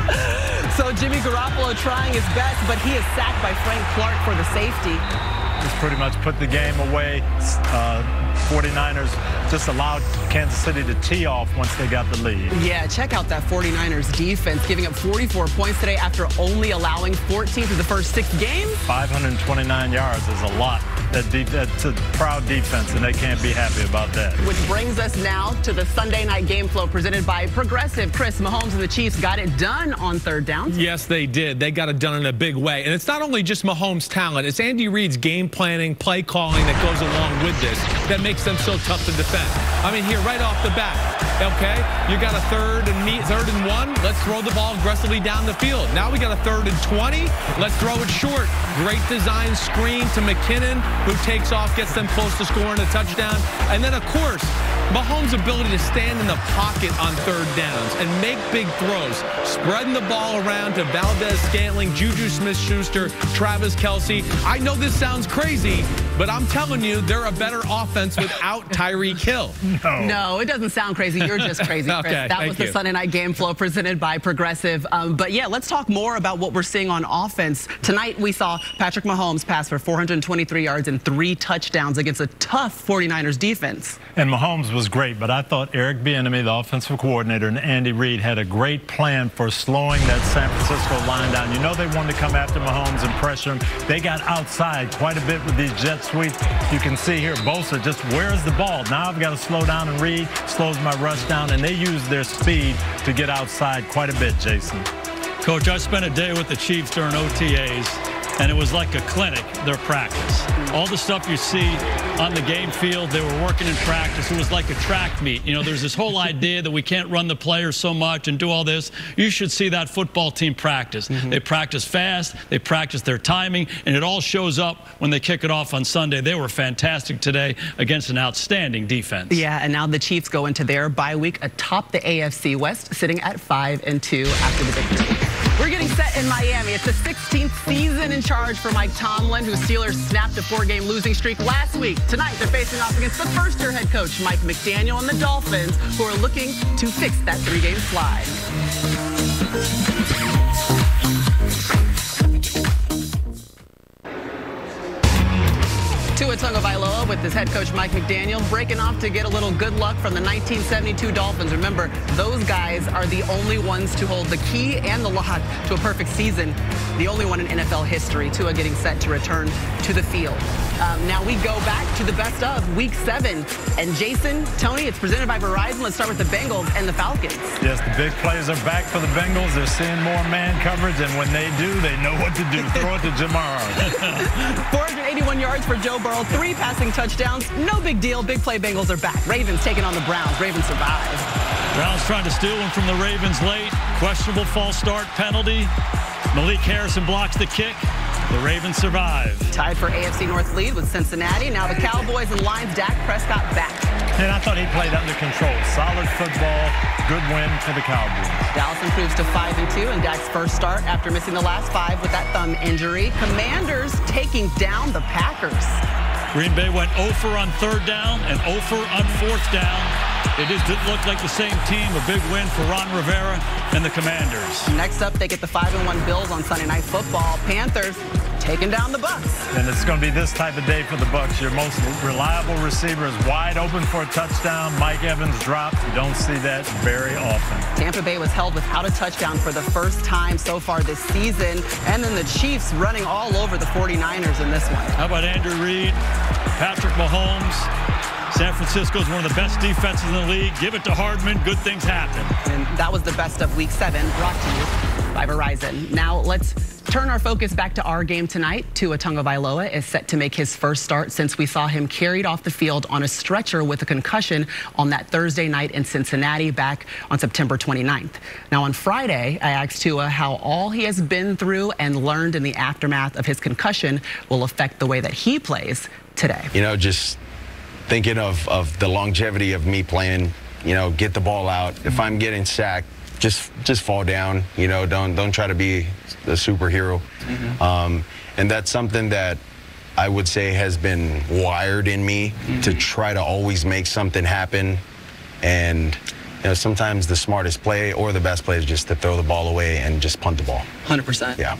So Jimmy Garoppolo trying his best, but he is sacked by Frank Clark for the safety. Just pretty much put the game away. 49ers just allowed Kansas City to tee off once they got the lead. Yeah, check out that 49ers defense, giving up 44 points today after only allowing 14 through the first 6 games. 529 yards is a lot. That's a proud defense, and they can't be happy about that. Which brings us now to the Sunday night game flow presented by Progressive. Chris, Mahomes and the Chiefs got it done on 3rd down. Yes, they did. They got it done in a big way. And it's not only just Mahomes' talent. It's Andy Reid's game planning, play calling that goes along with this that makes them so tough to defend. I mean, here, right off the bat, okay, you got a 3rd and 1. Let's throw the ball aggressively down the field. Now we got a 3rd and 20. Let's throw it short. Great design screen to McKinnon, who takes off, gets them close to scoring a touchdown. And then, of course, Mahomes' ability to stand in the pocket on third downs and make big throws, spreading the ball around to Valdez-Scantling, Juju Smith-Schuster, Travis Kelce. I know this sounds crazy, but I'm telling you, they're a better offense without Tyreek Hill. No, it doesn't sound crazy. You're just crazy, Chris. Okay, that was the Sunday Night Game Flow presented by Progressive. But yeah, let's talk more about what we're seeing on offense. Tonight, we saw Patrick Mahomes pass for 423 yards and 3 touchdowns against a tough 49ers defense. And Mahomes was great, but I thought Eric Bieniemy, the offensive coordinator, and Andy Reid had a great plan for slowing that San Francisco line down. You know they wanted to come after Mahomes and pressure him. They got outside quite a bit with these jet sweeps. You can see here, Bosa just, where's the ball? Now I've got to slow down, and Reid slows my rush down, and they use their speed to get outside quite a bit, Jason. Coach, I spent a day with the Chiefs during OTAs. And it was like a clinic, their practice. All the stuff you see on the game field, they were working in practice. It was like a track meet. You know, there's this whole idea that we can't run the players so much and do all this. You should see that football team practice. They practice fast, they practice their timing, and it all shows up when they kick it off on Sunday. They were fantastic today against an outstanding defense. Yeah, and now the Chiefs go into their bye week atop the AFC West, sitting at 5-2 after the victory. We're getting set in Miami. It's the 16th season in charge for Mike Tomlin, whose Steelers snapped a 4-game losing streak last week. Tonight, they're facing off against the first-year head coach, Mike McDaniel, and the Dolphins, who are looking to fix that 3-game slide. Tua Tagovailoa with his head coach Mike McDaniel breaking off to get a little good luck from the 1972 Dolphins. Remember, those guys are the only ones to hold the key and the lock to a perfect season. The only one in NFL history. Tua getting set to return to the field. Now we go back to the best of Week 7. And Jason, Tony, it's presented by Verizon. Let's start with the Bengals and the Falcons. Yes, the big plays are back for the Bengals. They're seeing more man coverage, and when they do, they know what to do. Throw it to Jamar. 481 yards for Joe Burrow, 3 passing touchdowns. No big deal. Big play Bengals are back. Ravens taking on the Browns. Ravens survive. Browns trying to steal one from the Ravens late. Questionable false start penalty. Malik Harrison blocks the kick. The Ravens survive. Tied for AFC North lead with Cincinnati. Now the Cowboys and Lions, Dak Prescott back. And I thought he played under control. Solid football. Good win for the Cowboys. Dallas improves to 5-2 in Dak's first start after missing the last 5 with that thumb injury. Commanders taking down the Packers. Green Bay went 0 on 3rd down and 0 on 4th down. It just didn't look like the same team. A big win for Ron Rivera and the Commanders. Next up, they get the 5-1 Bills on Sunday Night Football. Panthers taking down the Bucs. And it's going to be this type of day for the Bucs. Your most reliable receiver is wide open for a touchdown. Mike Evans dropped. You don't see that very often. Tampa Bay was held without a touchdown for the first time so far this season. And then the Chiefs running all over the 49ers in this one. How about Andrew Reid, Patrick Mahomes? San Francisco is one of the best defenses in the league. Give it to Hardman. Good things happen. And that was the best of Week 7, brought to you by Verizon. Now let's turn our focus back to our game tonight. Tua Tagovailoa is set to make his first start since we saw him carried off the field on a stretcher with a concussion on that Thursday night in Cincinnati back on September 29th. Now on Friday, I asked Tua how all he has been through and learned in the aftermath of his concussion will affect the way that he plays today. You know, just thinking of the longevity of me playing, you know, get the ball out. If I'm getting sacked, just fall down. You know, don't try to be a superhero. And that's something that I would say has been wired in me to try to always make something happen. And you know, sometimes the smartest play or the best play is just to throw the ball away and just punt the ball. 100%. Yeah.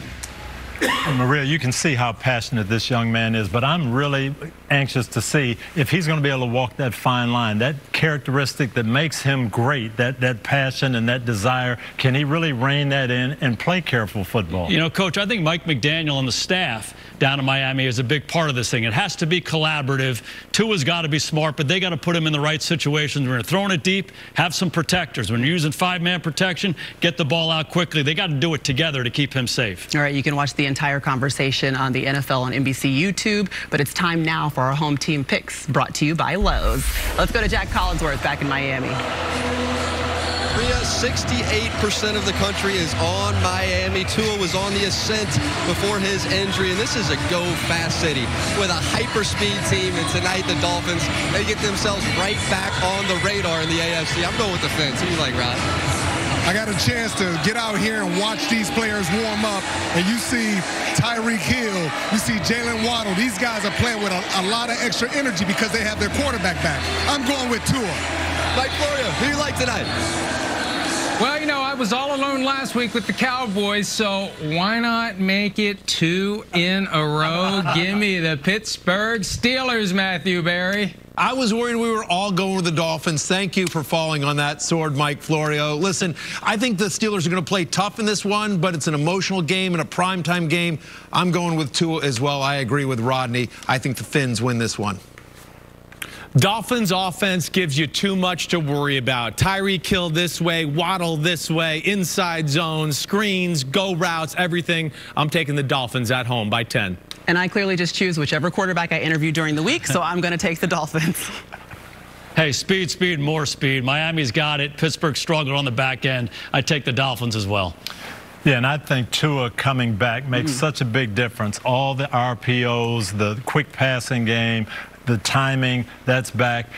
And Maria, you can see how passionate this young man is, but I'm really anxious to see if he's going to be able to walk that fine line, that characteristic that makes him great, that passion and that desire. Can he really rein that in and play careful football? You know, Coach, I think Mike McDaniel and the staff down in Miami is a big part of this thing. It has to be collaborative. Tua's got to be smart, but they got to put him in the right situations. When you're throwing it deep, have some protectors. When you're using 5-man protection, get the ball out quickly. They got to do it together to keep him safe. All right, you can watch the entire conversation on the NFL on NBC YouTube, but it's time now for our home team picks, brought to you by Lowe's. Let's go to Jack Collinsworth back in Miami. 68% of the country is on Miami. Tua was on the ascent before his injury, and this is a go-fast city with a hyper-speed team. And tonight, the Dolphins, they get themselves right back on the radar in the AFC. I'm going with the Fins. Who do you like, Rod? I got a chance to get out here and watch these players warm up, and you see Tyreek Hill, you see Jalen Waddle. These guys are playing with a lot of extra energy because they have their quarterback back. I'm going with Tua. Mike Florio, who do you like tonight? Well, you know, I was all alone last week with the Cowboys, so why not make it 2 in a row? Give me the Pittsburgh Steelers, Matthew Berry. I was worried we were all going with the Dolphins. Thank you for falling on that sword, Mike Florio. Listen, I think the Steelers are going to play tough in this one, but it's an emotional game and a primetime game. I'm going with Tua as well. I agree with Rodney. I think the Fins win this one. Dolphins offense gives you too much to worry about. Tyreek Hill this way, Waddle this way, inside zones, screens, go routes, everything. I'm taking the Dolphins at home by 10. And I clearly just choose whichever quarterback I interview during the week, so I'm going to take the Dolphins. Hey, speed, speed, more speed. Miami's got it. Pittsburgh struggled on the back end. I take the Dolphins as well. Yeah, and I think Tua coming back makes such a big difference. All the RPOs, the quick passing game, the timing, that's back.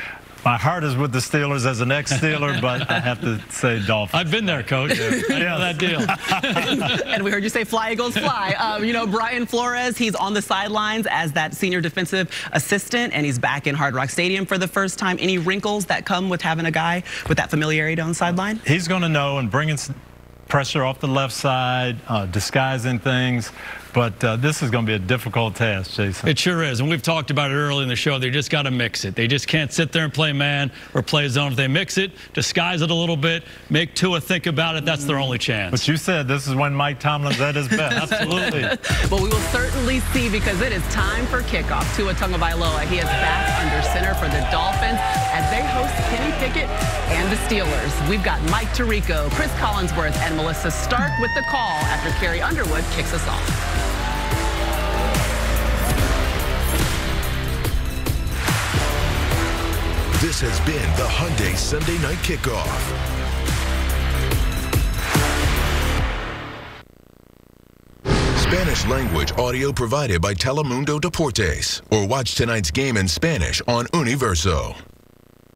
My heart is with the Steelers as an ex-Steeler, but I have to say Dolphins. I've been there, Coach. I know that deal. And we heard you say fly, Eagles, fly. You know, Brian Flores, he's on the sidelines as that senior defensive assistant, and he's back in Hard Rock Stadium for the first time. Any wrinkles that come with having a guy with that familiarity on the sideline? He's going to know and bringing pressure off the left side, disguising things. But this is going to be a difficult task, Jason. It sure is. And we've talked about it early in the show. They just got to mix it. They just can't sit there and play man or play zone. If they mix it, disguise it a little bit, make Tua think about it, that's their only chance. But you said this is when Mike Tomlin's at his best. Absolutely. Well, we will certainly see because it is time for kickoff. Tua Tagovailoa, he is back under center for the Dolphins as they host Kenny Pickett and the Steelers. We've got Mike Tirico, Chris Collinsworth, and Melissa Stark with the call after Carrie Underwood kicks us off. This has been the Hyundai Sunday Night Kickoff. Spanish language audio provided by Telemundo Deportes. Or watch tonight's game in Spanish on Universo.